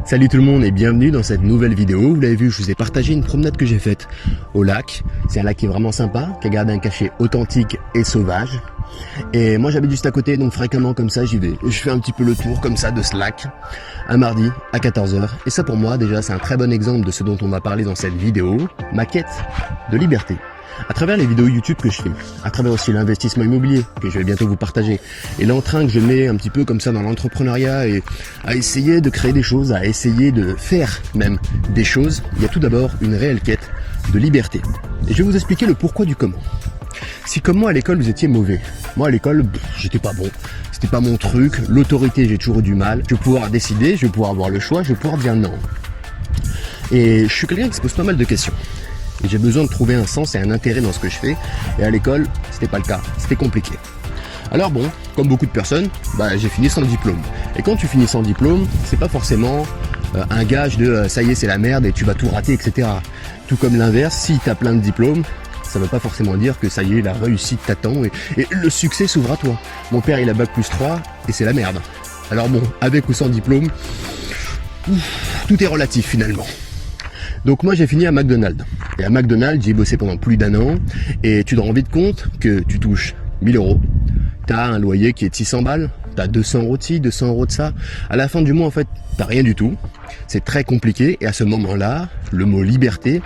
Salut tout le monde et bienvenue dans cette nouvelle vidéo. Vous l'avez vu, je vous ai partagé une promenade que j'ai faite au lac. C'est un lac qui est vraiment sympa, qui a gardé un cachet authentique et sauvage. Et moi j'habite juste à côté, donc fréquemment comme ça j'y vais. Et je fais un petit peu le tour comme ça de ce lac, un mardi à 14h. Et ça pour moi déjà c'est un très bon exemple de ce dont on va parler dans cette vidéo, ma quête de liberté. À travers les vidéos YouTube que je fais, à travers aussi l'investissement immobilier que je vais bientôt vous partager, et l'entrain que je mets un petit peu comme ça dans l'entrepreneuriat et à essayer de créer des choses, à essayer de faire même des choses, il y a tout d'abord une réelle quête de liberté. Et je vais vous expliquer le pourquoi du comment. Si comme moi à l'école vous étiez mauvais, moi à l'école j'étais pas bon, c'était pas mon truc, l'autorité j'ai toujours eu du mal, je vais pouvoir décider, je vais pouvoir avoir le choix, je vais pouvoir dire non. Et je suis quelqu'un qui se pose pas mal de questions. Et j'ai besoin de trouver un sens et un intérêt dans ce que je fais. Et à l'école, c'était pas le cas. C'était compliqué. Alors bon, comme beaucoup de personnes, j'ai fini sans diplôme. Et quand tu finis sans diplôme, c'est pas forcément un gage de ça y est, c'est la merde et tu vas tout rater, etc. Tout comme l'inverse, si tu as plein de diplômes, ça veut pas forcément dire que ça y est, la réussite t'attend et le succès s'ouvre à toi. Mon père, il a bac+3 et c'est la merde. Alors bon, avec ou sans diplôme, tout est relatif finalement. Donc moi j'ai fini à McDonald's. Et à McDonald's, j'ai bossé pendant plus d'1 an. Et tu te rends vite compte que tu touches 1000 euros. T'as un loyer qui est de 600 balles. T'as 200 euros de ci, 200 euros de ça. À la fin du mois, en fait, t'as rien du tout. C'est très compliqué. Et à ce moment-là, le mot liberté,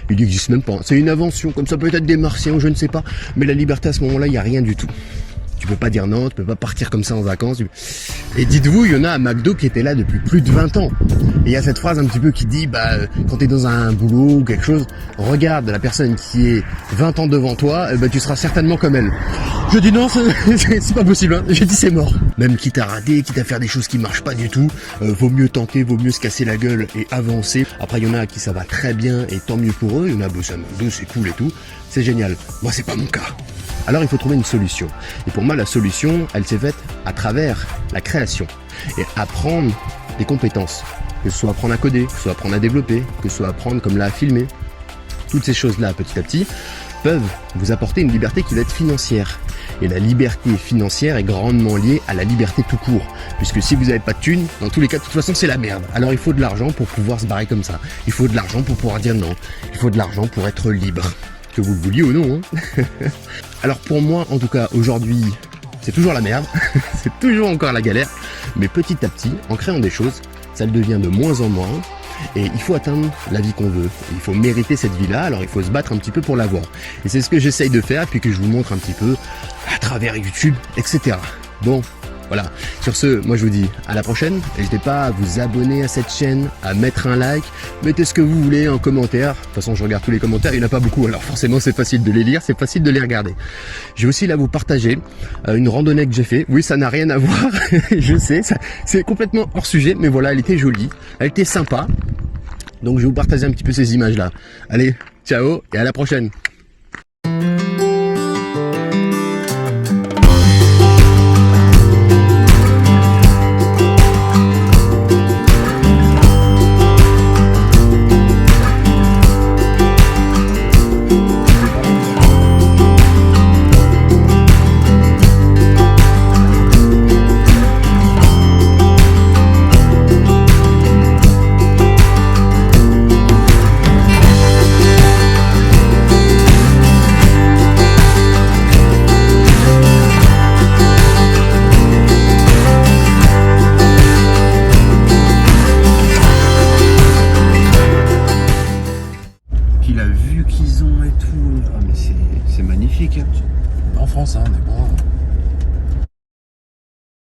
il n'existe même pas. C'est une invention. Comme ça peut être des martiens ou je ne sais pas. Mais la liberté à ce moment-là, il n'y a rien du tout. Tu peux pas dire non, tu peux pas partir comme ça en vacances. Et dites-vous, il y en a à McDo qui était là depuis plus de 20 ans. Et il y a cette phrase un petit peu qui dit, quand tu es dans un boulot ou quelque chose, regarde la personne qui est 20 ans devant toi, tu seras certainement comme elle. Je dis non, c'est pas possible, hein. J'ai dit c'est mort. Même quitte à rater, quitte à faire des choses qui marchent pas du tout, vaut mieux tenter, vaut mieux se casser la gueule et avancer. Après, il y en a à qui ça va très bien et tant mieux pour eux. Il y en a, ça McDo, c'est cool et tout. C'est génial. Moi, c'est pas mon cas. Alors il faut trouver une solution. Et pour moi la solution, elle s'est faite à travers la création. Et apprendre des compétences. Que ce soit apprendre à coder, que ce soit apprendre à développer, que ce soit apprendre comme là à filmer. Toutes ces choses-là petit à petit peuvent vous apporter une liberté qui va être financière. Et la liberté financière est grandement liée à la liberté tout court. Puisque si vous n'avez pas de thunes, dans tous les cas de toute façon c'est la merde. Alors il faut de l'argent pour pouvoir se barrer comme ça. Il faut de l'argent pour pouvoir dire non. Il faut de l'argent pour être libre. Que vous le vouliez ou non. Hein. Alors pour moi, en tout cas, aujourd'hui, c'est toujours la merde. C'est toujours encore la galère. Mais petit à petit, en créant des choses, ça le devient de moins en moins. Et il faut atteindre la vie qu'on veut. Il faut mériter cette vie-là, alors il faut se battre un petit peu pour l'avoir. Et c'est ce que j'essaye de faire, puis que je vous montre un petit peu à travers YouTube, etc. Bon, voilà. Sur ce, moi je vous dis à la prochaine. N'hésitez pas à vous abonner à cette chaîne, à mettre un like, mettez ce que vous voulez en commentaire. De toute façon, je regarde tous les commentaires, il n'y en a pas beaucoup, alors forcément c'est facile de les lire, c'est facile de les regarder. Je vais aussi là vous partager une randonnée que j'ai fait. Oui, ça n'a rien à voir, je sais, c'est complètement hors sujet, mais voilà, elle était jolie, elle était sympa. Donc je vais vous partager un petit peu ces images-là. Allez, ciao et à la prochaine.